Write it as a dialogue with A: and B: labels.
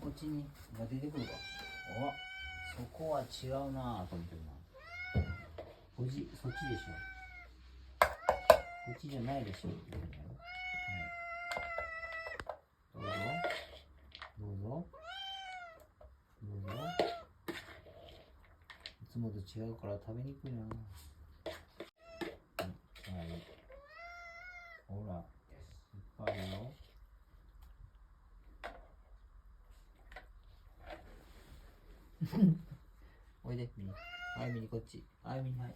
A: こっちにが出てくるわ。お、そこは違うなぁと思ってるな。そっちでしょ。こっちじゃないでしょ。はい。どうぞ。どうぞ。どうぞ。いつもと違うから食べにくいな。はい。ほら、いっぱいあるよ。おいで、ミニ。はい、ミニこっち。はい、ミニ、はい。